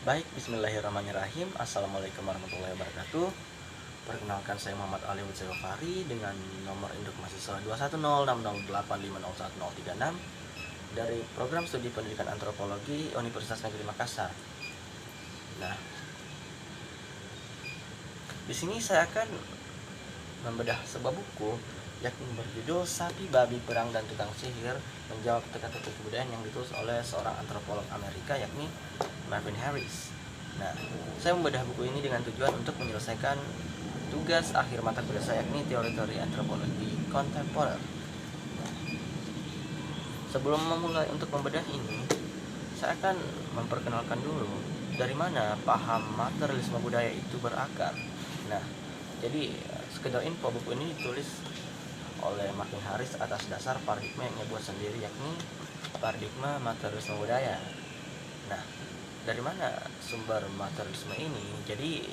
Baik, bismillahirrahmanirrahim. Assalamualaikum warahmatullahi wabarakatuh. Perkenalkan, saya Muhammad Ali Wudzawafari dengan nomor induk mahasiswa 21060850136 dari program studi pendidikan antropologi Universitas Negeri Makassar. Nah, di sini saya akan membedah sebuah buku yakni berjudul Sapi, Babi, Perang, dan Tukang Sihir Menjawab Teka-teki Kebudayaan yang ditulis oleh seorang antropolog Amerika yakni Marvin Harris. Nah, saya membedah buku ini dengan tujuan untuk menyelesaikan tugas akhir mata kuliah saya yakni teori-teori antropologi kontemporer. Sebelum memulai untuk membedah ini, saya akan memperkenalkan dulu dari mana paham materialisme budaya itu berakar. Nah, jadi sekedar info, buku ini ditulis oleh Marvin Harris atas dasar paradigma yang dia buat sendiri yakni paradigma materialisme budaya. Nah, dari mana sumber materialisme ini? Jadi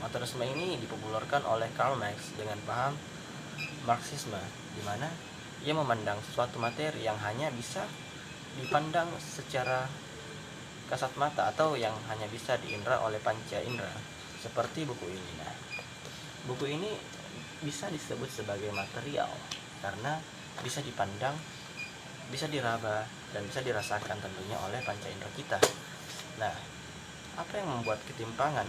materialisme ini dipopulerkan oleh Karl Marx dengan paham Marxisme, di mana ia memandang suatu materi yang hanya bisa dipandang secara kasat mata atau yang hanya bisa diindra oleh panca indera, seperti buku ini. Nah, buku ini bisa disebut sebagai material karena bisa dipandang, bisa diraba, dan bisa dirasakan tentunya oleh panca indera kita. Nah, apa yang membuat ketimpangan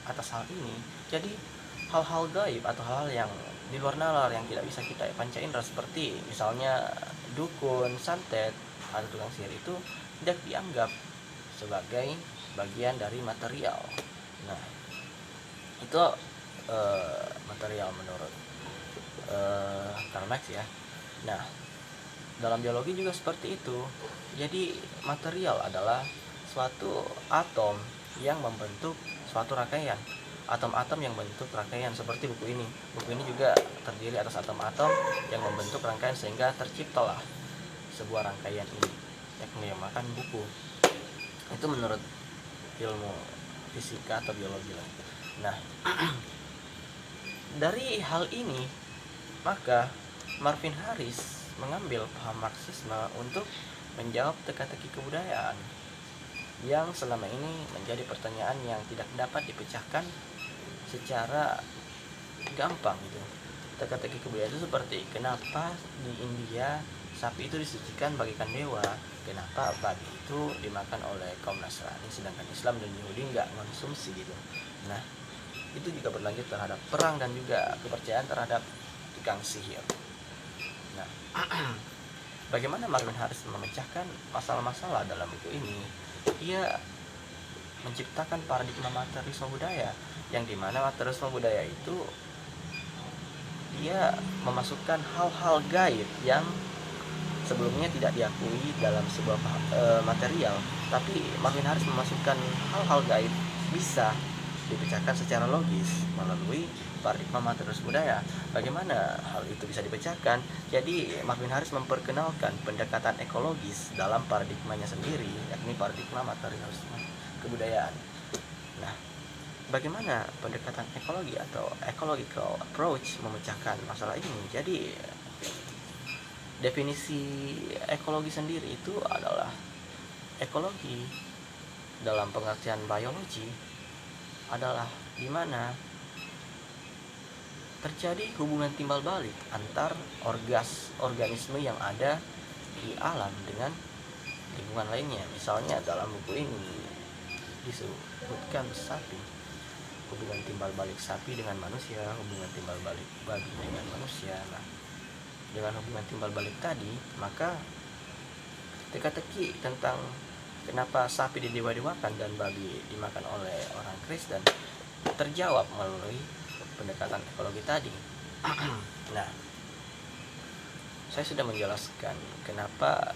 atas hal ini? Jadi hal-hal gaib atau hal-hal yang di luar nalar yang tidak bisa kita panca indera, seperti misalnya dukun, santet, atau tukang sihir, itu tidak dianggap sebagai bagian dari material. Nah, itu material menurut Karl Marx ya. Nah, dalam biologi juga seperti itu. Jadi material adalah suatu atom yang membentuk suatu rangkaian, atom-atom yang membentuk rangkaian, seperti buku ini. Buku ini juga terdiri atas atom-atom yang membentuk rangkaian sehingga terciptalah sebuah rangkaian ini, yakni makan buku. Itu menurut ilmu fisika atau biologi lah. Nah, dari hal ini maka Marvin Harris mengambil paham Marxisme untuk menjawab teka-teki kebudayaan yang selama ini menjadi pertanyaan yang tidak dapat dipecahkan secara gampang gitu. Teka-teki kebudayaan itu seperti kenapa di India sapi itu disucikan bagikan dewa, kenapa babi itu dimakan oleh kaum Nasrani sedangkan Islam dan Yahudi nggak konsumsi gitu. Nah, itu juga berlanjut terhadap perang dan juga kepercayaan terhadap tukang sihir. Nah, bagaimana Marvin Harris memecahkan masalah-masalah dalam buku ini? Ia menciptakan paradigma materialisme budaya, yang dimana materialisme budaya itu dia memasukkan hal-hal gaib yang sebelumnya tidak diakui dalam sebuah material, tapi Marvin Harris memasukkan hal-hal gaib bisa dipecahkan secara logis melalui paradigma materialisme budaya. Bagaimana hal itu bisa dipecahkan? Jadi Marvin Harris memperkenalkan pendekatan ekologis dalam paradigmanya sendiri, yakni paradigma materialisme kebudayaan. Nah, bagaimana pendekatan ekologi atau ecological approach memecahkan masalah ini? Jadi definisi ekologi sendiri itu adalah ekologi dalam pengertian biologi adalah di mana terjadi hubungan timbal balik antar organisme yang ada di alam dengan lingkungan lainnya. Misalnya dalam buku ini disebutkan sapi, hubungan timbal balik sapi dengan manusia, hubungan timbal balik babi dengan manusia. Nah, dengan hubungan timbal balik tadi, maka teka-teki tentang kenapa sapi didewa-dewakan dan babi dimakan oleh orang Kristen terjawab melalui pendekatan ekologi tadi. Nah, saya sudah menjelaskan kenapa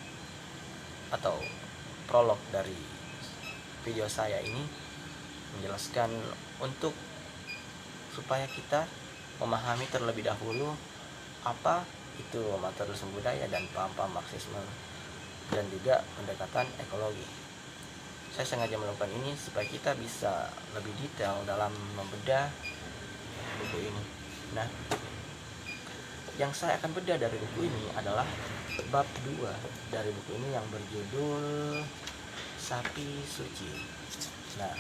atau prolog dari video saya ini menjelaskan untuk supaya kita memahami terlebih dahulu apa itu materialisme budaya dan paham-paham Marxisme dan juga pendekatan ekologi. Saya sengaja melakukan ini supaya kita bisa lebih detail dalam membedah buku ini. Nah, yang saya akan bedah dari buku ini adalah bab 2 dari buku ini yang berjudul Sapi Suci. Nah,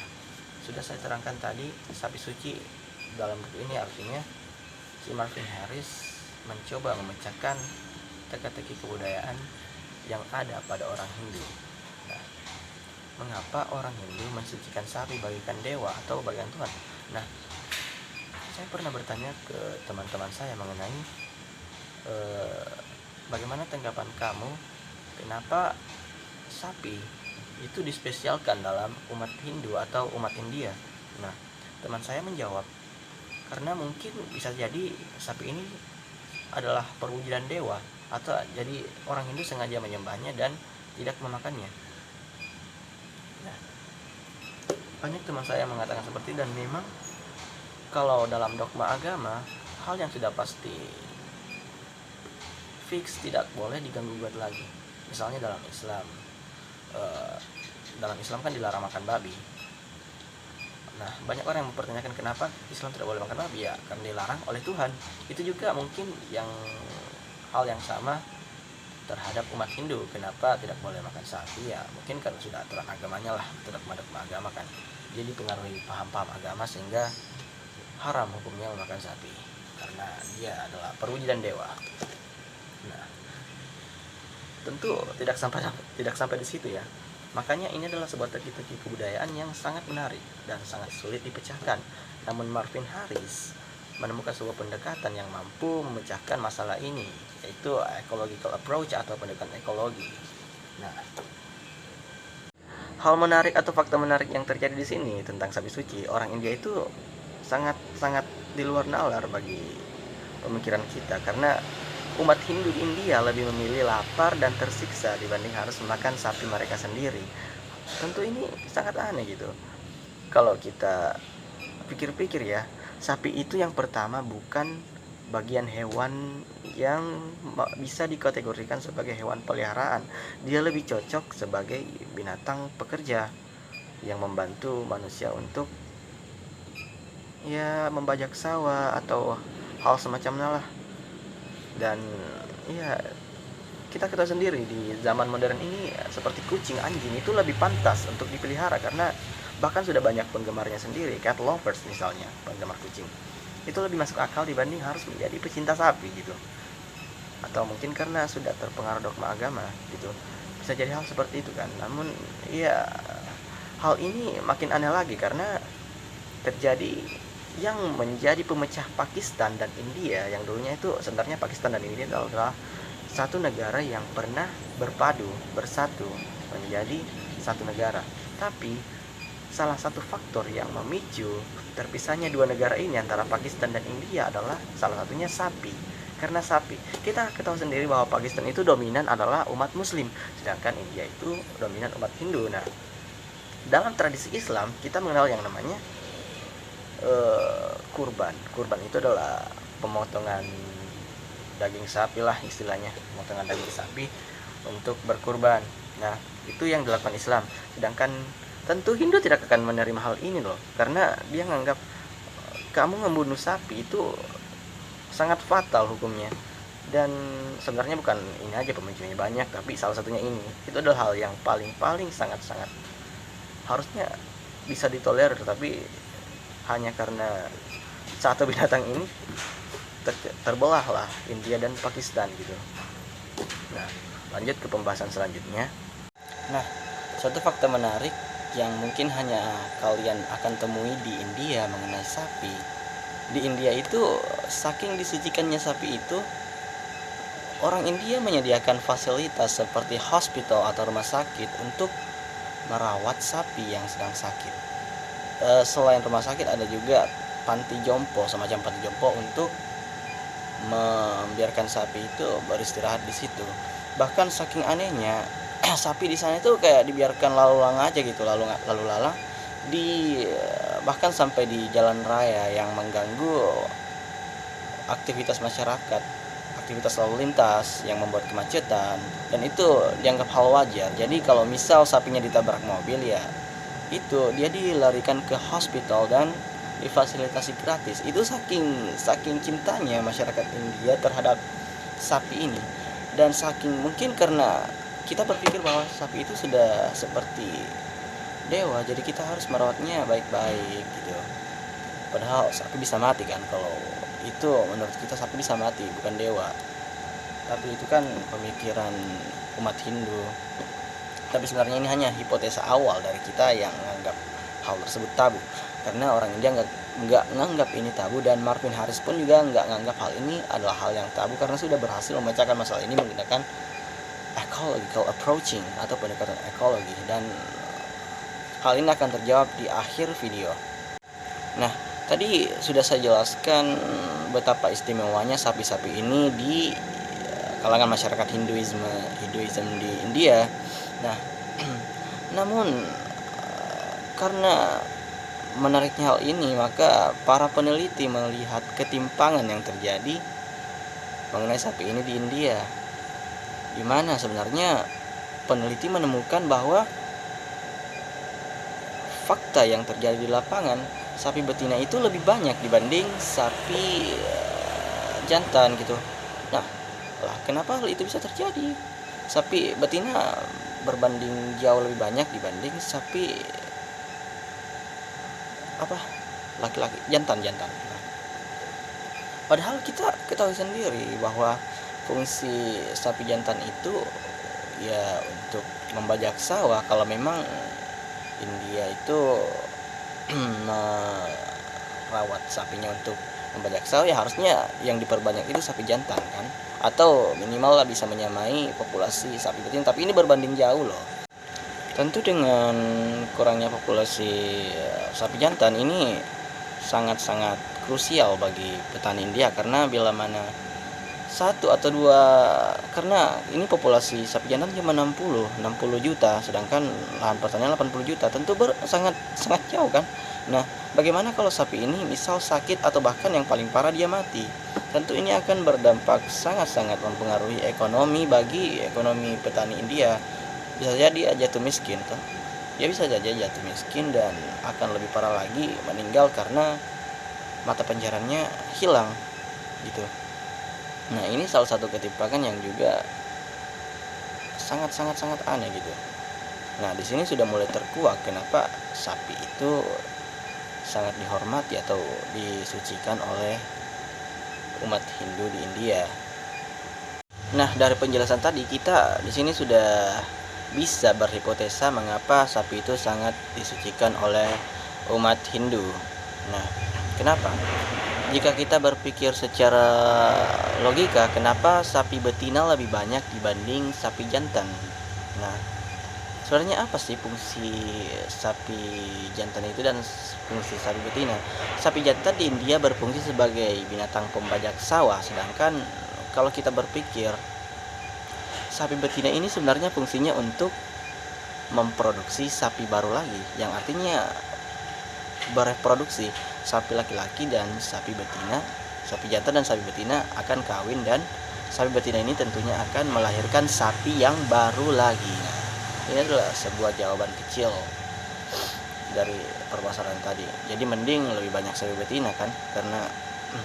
sudah saya terangkan tadi, sapi suci dalam buku ini artinya si Marvin Harris mencoba memecahkan teka-teki kebudayaan yang ada pada orang Hindu. Nah, mengapa orang Hindu mensucikan sapi bagaikan dewa atau bagaikan Tuhan? Nah, saya pernah bertanya ke teman-teman saya mengenai bagaimana tanggapan kamu, kenapa sapi itu dispesialkan dalam umat Hindu atau umat India? Nah, teman saya menjawab, karena mungkin bisa jadi sapi ini adalah perwujudan dewa, atau jadi orang Hindu sengaja menyembahnya dan tidak memakannya. Nah, banyak teman saya mengatakan seperti itu, dan memang kalau dalam dogma agama, hal yang sudah pasti fix tidak boleh diganggu-gugat lagi. Misalnya dalam Islam kan dilarang makan babi. Nah, banyak orang yang mempertanyakan kenapa Islam tidak boleh makan babi, ya karena dilarang oleh Tuhan. Itu juga mungkin hal yang sama terhadap umat Hindu, kenapa tidak boleh makan sapi, ya mungkin karena sudah aturan agamanya lah, tidak dogma agama kan, jadi pengaruhi paham-paham agama sehingga haram hukumnya memakan sapi karena dia adalah perwujudan dewa. Nah, tentu tidak sampai di situ ya. Makanya ini adalah sebuah teki-teki kebudayaan yang sangat menarik dan sangat sulit dipecahkan. Namun Marvin Harris menemukan sebuah pendekatan yang mampu memecahkan masalah ini, yaitu ecological approach atau pendekatan ekologi. Nah, hal menarik atau fakta menarik yang terjadi di sini tentang sapi suci, orang India itu sangat di luar nalar bagi pemikiran kita, karena umat Hindu di India lebih memilih lapar dan tersiksa dibanding harus makan sapi mereka sendiri. Tentu ini sangat aneh gitu. Kalau kita pikir-pikir ya, sapi itu yang pertama bukan bagian hewan yang bisa dikategorikan sebagai hewan peliharaan. Dia lebih cocok sebagai binatang pekerja yang membantu manusia untuk ya membajak sawah atau hal semacamnya lah. Dan ya kita ketahui sendiri di zaman modern ini seperti kucing, anjing itu lebih pantas untuk dipelihara, karena bahkan sudah banyak penggemarnya sendiri, cat lovers misalnya, penggemar kucing. Itu lebih masuk akal dibanding harus menjadi pecinta sapi gitu. Atau mungkin karena sudah terpengaruh dogma agama gitu. Bisa jadi hal seperti itu kan. Namun ya hal ini makin aneh lagi karena terjadi yang menjadi pemecah Pakistan dan India, yang dulunya itu sebenarnya Pakistan dan India adalah satu negara yang pernah bersatu menjadi satu negara. Tapi salah satu faktor yang memicu terpisahnya dua negara ini antara Pakistan dan India adalah salah satunya sapi. Karena sapi, kita ketahui sendiri bahwa Pakistan itu dominan adalah umat Muslim, sedangkan India itu dominan umat Hindu. Nah, dalam tradisi Islam kita mengenal yang namanya kurban itu adalah pemotongan daging sapi lah istilahnya, pemotongan daging sapi untuk berkurban. Nah, itu yang dilakukan Islam. Sedangkan tentu Hindu tidak akan menerima hal ini loh, karena dia menganggap kamu membunuh sapi itu sangat fatal hukumnya. Dan sebenarnya bukan ini aja pemicunya, banyak, tapi salah satunya ini. Itu adalah hal yang paling sangat harusnya bisa ditolerir, tapi hanya karena satu binatang ini terbelah lah India dan Pakistan gitu. Nah, lanjut ke pembahasan selanjutnya. Nah, suatu fakta menarik yang mungkin hanya kalian akan temui di India mengenai sapi. Di India itu saking disucikannya sapi itu, orang India menyediakan fasilitas seperti hospital atau rumah sakit untuk merawat sapi yang sedang sakit. Selain rumah sakit ada juga panti jompo, semacam panti jompo untuk membiarkan sapi itu beristirahat di situ. Bahkan saking anehnya sapi di sana itu kayak dibiarkan lalu lalang aja gitu, lalu lalang bahkan sampai di jalan raya yang mengganggu aktivitas masyarakat, aktivitas lalu lintas yang membuat kemacetan, dan itu dianggap hal wajar. Jadi kalau misal sapinya ditabrak mobil, ya itu dia dilarikan ke hospital dan difasilitasi gratis. Itu saking cintanya masyarakat India terhadap sapi ini. Dan saking mungkin karena kita berpikir bahwa sapi itu sudah seperti dewa, jadi kita harus merawatnya baik-baik gitu. Padahal sapi bisa mati kan, kalau itu menurut kita sapi bisa mati, bukan dewa. Tapi itu kan pemikiran umat Hindu. Tapi sebenarnya ini hanya hipotesa awal dari kita yang menganggap hal tersebut tabu. Karena orang India nggak nganggap ini tabu, dan Marvin Harris pun juga nggak nganggap hal ini adalah hal yang tabu karena sudah berhasil memecahkan masalah ini menggunakan ecological approaching atau pendekatan ekologi, dan hal ini akan terjawab di akhir video. Nah, tadi sudah saya jelaskan betapa istimewanya sapi-sapi ini di kalangan masyarakat Hinduisme di India. Nah, namun karena menariknya hal ini, maka para peneliti melihat ketimpangan yang terjadi mengenai sapi ini di India, di mana sebenarnya peneliti menemukan bahwa fakta yang terjadi di lapangan, sapi betina itu lebih banyak dibanding sapi jantan gitu. Nah, kenapa hal itu bisa terjadi? Sapi betina berbanding jauh lebih banyak dibanding sapi laki-laki jantan. Nah, padahal kita ketahui sendiri bahwa fungsi sapi jantan itu ya untuk membajak sawah. Kalau memang India itu merawat sapinya untuk membajak sawah, ya harusnya yang diperbanyak itu sapi jantan kan, atau minimal lah bisa menyamai populasi sapi betina. Tapi ini berbanding jauh loh. Tentu dengan kurangnya populasi sapi jantan ini sangat-sangat krusial bagi petani India, karena bila mana satu atau dua, karena ini populasi sapi jantan cuma 60 juta, sedangkan lahan pertanian 80 juta, tentu sangat jauh kan. Nah, bagaimana kalau sapi ini misal sakit atau bahkan yang paling parah dia mati? Tentu ini akan berdampak sangat-sangat mempengaruhi bagi ekonomi petani India. Bisa jadi jatuh miskin toh. Dia bisa saja jatuh miskin dan akan lebih parah lagi meninggal karena mata pencahariannya hilang gitu. Nah, ini salah satu ketimpangan yang juga sangat aneh gitu. Nah, di sini sudah mulai terkuak kenapa sapi itu sangat dihormati atau disucikan oleh umat Hindu di India. Nah, dari penjelasan tadi kita di sini sudah bisa berhipotesa mengapa sapi itu sangat disucikan oleh umat Hindu. Nah, kenapa? Jika kita berpikir secara logika, kenapa sapi betina lebih banyak dibanding sapi jantan? Nah, sebenarnya apa sih fungsi sapi jantan itu dan fungsi sapi betina? Sapi jantan di India berfungsi sebagai binatang pembajak sawah, sedangkan kalau kita berpikir, sapi betina ini sebenarnya fungsinya untuk memproduksi sapi baru lagi, yang artinya bereproduksi. Sapi laki-laki dan sapi betina, sapi jantan dan sapi betina akan kawin, dan sapi betina ini tentunya akan melahirkan sapi yang baru lagi. Nah, ini adalah sebuah jawaban kecil dari permasalahan tadi. Jadi mending lebih banyak sapi betina kan, karena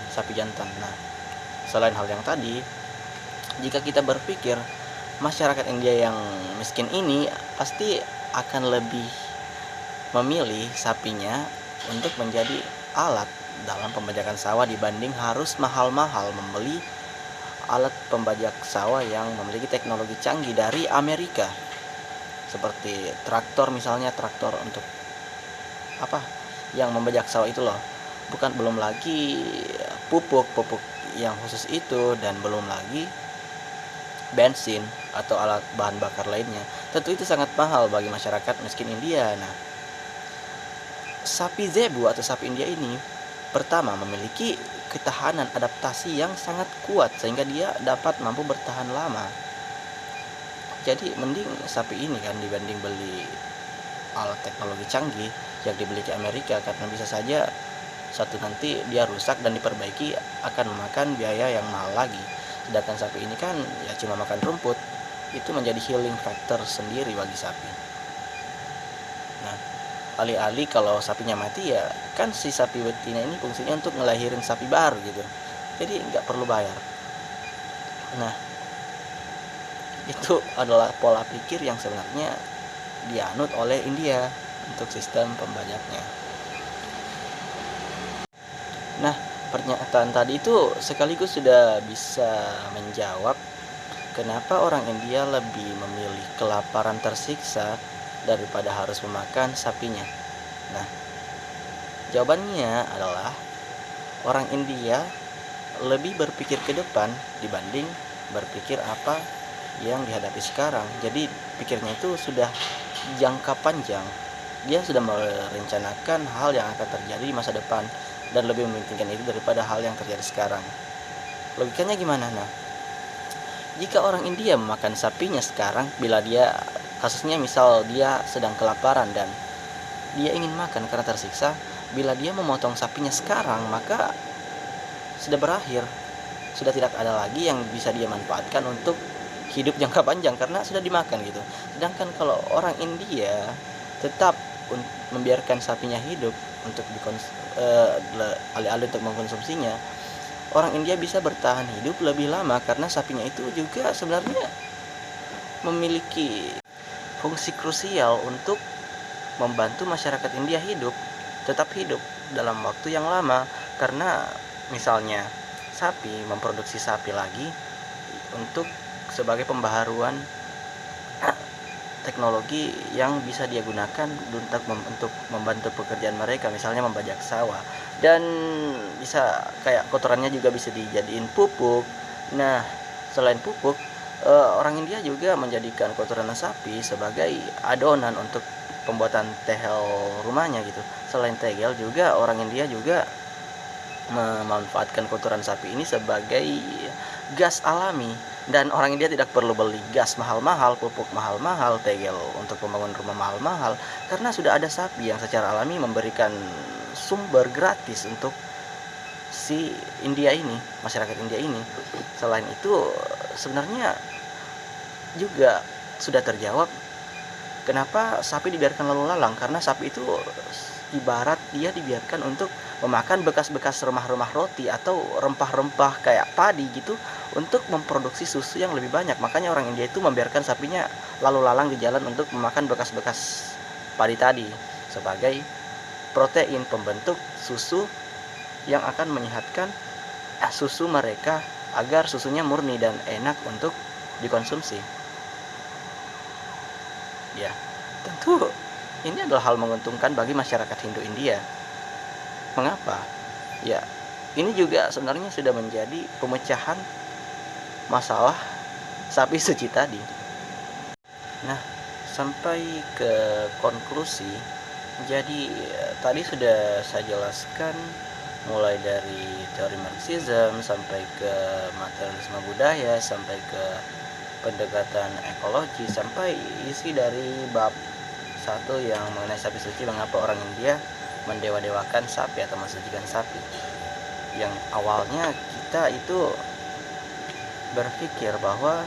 sapi jantan. Nah, selain hal yang tadi, jika kita berpikir masyarakat India yang miskin ini pasti akan lebih memilih sapinya untuk menjadi alat dalam pembajakan sawah dibanding harus mahal-mahal membeli alat pembajak sawah yang memiliki teknologi canggih dari Amerika, seperti traktor misalnya, traktor untuk yang membajak sawah itu loh. Belum lagi pupuk yang khusus itu, dan belum lagi bensin atau alat bahan bakar lainnya. Tentu itu sangat mahal bagi masyarakat miskin India. Nah, sapi zebu atau sapi India ini pertama memiliki ketahanan adaptasi yang sangat kuat sehingga dia dapat mampu bertahan lama. Jadi mending sapi ini kan dibanding beli alat teknologi canggih yang dibeli ke Amerika, karena bisa saja satu nanti dia rusak dan diperbaiki akan memakan biaya yang mahal lagi. Sedangkan sapi ini kan ya cuma makan rumput, itu menjadi healing factor sendiri bagi sapi. Nah, alih-alih kalau sapinya mati, ya kan si sapi betina ini fungsinya untuk ngelahirin sapi baru gitu, jadi nggak perlu bayar. Nah, itu adalah pola pikir yang sebenarnya dianut oleh India. untuk sistem pembajaknya. Nah, pernyataan tadi itu sekaligus sudah bisa menjawab kenapa orang India lebih memilih kelaparan tersiksa daripada harus memakan sapinya. Nah, jawabannya adalah orang India lebih berpikir ke depan dibanding berpikir apa yang dihadapi sekarang. Jadi pikirnya itu sudah jangka panjang. Dia sudah merencanakan hal yang akan terjadi di masa depan dan lebih mementingkan itu daripada hal yang terjadi sekarang. Logikanya gimana? Nah, jika orang India memakan sapinya sekarang, bila dia kasusnya misal dia sedang kelaparan dan dia ingin makan karena tersiksa, bila dia memotong sapinya sekarang, maka sudah berakhir. Sudah tidak ada lagi yang bisa dia manfaatkan untuk hidup jangka panjang karena sudah dimakan gitu. Sedangkan kalau orang India tetap membiarkan sapinya hidup untuk alih-alih untuk mengkonsumsinya, orang India bisa bertahan hidup lebih lama karena sapinya itu juga sebenarnya memiliki fungsi krusial untuk membantu masyarakat India tetap hidup dalam waktu yang lama. Karena misalnya sapi memproduksi sapi lagi untuk sebagai pembaharuan teknologi yang bisa dia gunakan untuk membantu pekerjaan mereka, misalnya membajak sawah, dan bisa kayak kotorannya juga bisa dijadiin pupuk. Nah, selain pupuk, orang India juga menjadikan kotoran sapi sebagai adonan untuk pembuatan tehel rumahnya gitu. Selain tegel juga orang India juga memanfaatkan kotoran sapi ini sebagai gas alami, dan orang India tidak perlu beli gas mahal-mahal, pupuk mahal-mahal, tegel untuk membangun rumah mahal-mahal, karena sudah ada sapi yang secara alami memberikan sumber gratis untuk si India ini, masyarakat India ini. Selain itu sebenarnya juga sudah terjawab kenapa sapi dibiarkan lalu lalang, karena sapi itu ibarat dia dibiarkan untuk memakan bekas-bekas remah-remah roti atau rempah-rempah kayak padi gitu untuk memproduksi susu yang lebih banyak. Makanya orang India itu membiarkan sapinya lalu lalang di jalan untuk memakan bekas-bekas padi tadi sebagai protein pembentuk susu yang akan menyehatkan susu mereka agar susunya murni dan enak untuk dikonsumsi. Ya, tentu ini adalah hal menguntungkan bagi masyarakat Hindu India. Mengapa? Ya, ini juga sebenarnya sudah menjadi pemecahan masalah sapi suci tadi. Nah, sampai ke konklusi, jadi tadi sudah saya jelaskan mulai dari teori Marxism sampai ke materialisme budaya, sampai ke pendekatan ekologi, sampai isi dari bab 1 yang mengenai sapi suci, mengapa orang India mendewa-dewakan sapi atau mensucikan sapi. Yang awalnya kita itu berpikir bahwa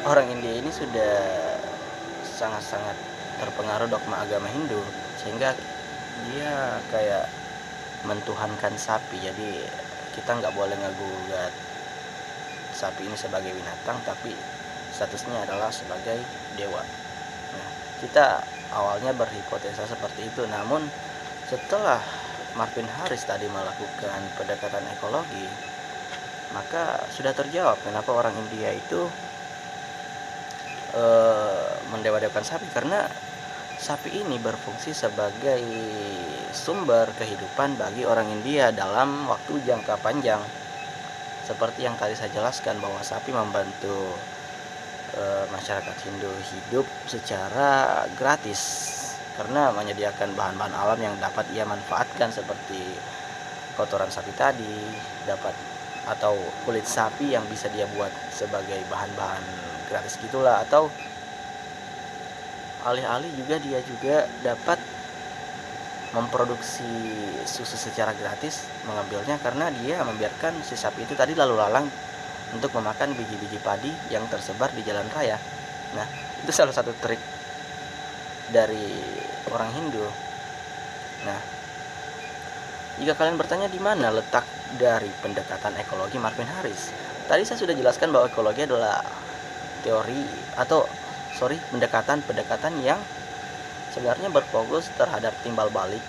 orang India ini sudah sangat-sangat terpengaruh dogma agama Hindu, sehingga dia kayak mentuhankan sapi. Jadi kita nggak boleh ngegugat sapi ini sebagai binatang, tapi statusnya adalah sebagai dewa. Nah, kita awalnya berhipotesa seperti itu, namun setelah Marvin Harris tadi melakukan pendekatan ekologi, maka sudah terjawab kenapa orang India itu mendewa-dewakan sapi, karena sapi ini berfungsi sebagai sumber kehidupan bagi orang India dalam waktu jangka panjang. Seperti yang tadi saya jelaskan bahwa sapi membantu masyarakat Hindu hidup secara gratis karena menyediakan bahan-bahan alam yang dapat ia manfaatkan, seperti kotoran sapi tadi atau kulit sapi yang bisa dia buat sebagai bahan-bahan gratis gitulah, atau alih-alih juga dia juga dapat memproduksi susu secara gratis, mengambilnya karena dia membiarkan si sapi itu tadi lalu lalang untuk memakan biji-biji padi yang tersebar di jalan raya. Nah, itu salah satu trik dari orang Hindu. Nah, jika kalian bertanya di mana letak dari pendekatan ekologi Marvin Harris, tadi saya sudah jelaskan bahwa ekologi adalah pendekatan yang sebenarnya berfokus terhadap timbal balik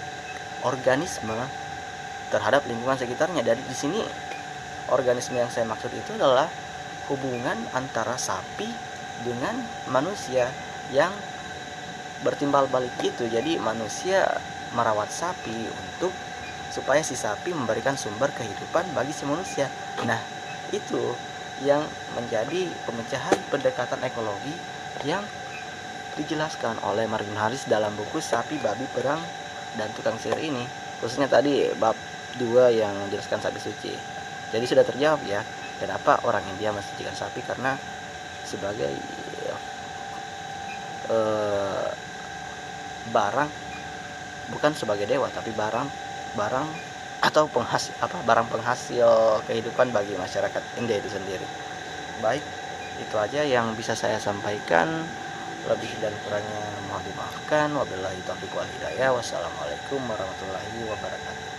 organisme terhadap lingkungan sekitarnya. Dari di sini organisme yang saya maksud itu adalah hubungan antara sapi dengan manusia yang bertimbal balik itu. Jadi manusia merawat sapi supaya si sapi memberikan sumber kehidupan bagi si manusia. Nah, itu yang menjadi pemecahan pendekatan ekologi yang dijelaskan oleh Marvin Harris dalam buku Sapi, Babi, Perang, dan Tukang Sihir ini. Khususnya tadi bab 2 yang menjelaskan sapi suci. Jadi sudah terjawab ya, kenapa orang India mensucikan sapi, karena sebagai barang, bukan sebagai dewa, tapi barang atau barang penghasil kehidupan bagi masyarakat India itu sendiri. Baik, itu aja yang bisa saya sampaikan. Lebih dan kurangnya mohon dimaafkan. Wabillahi taufiq wal hidayah. Wassalamualaikum warahmatullahi wabarakatuh.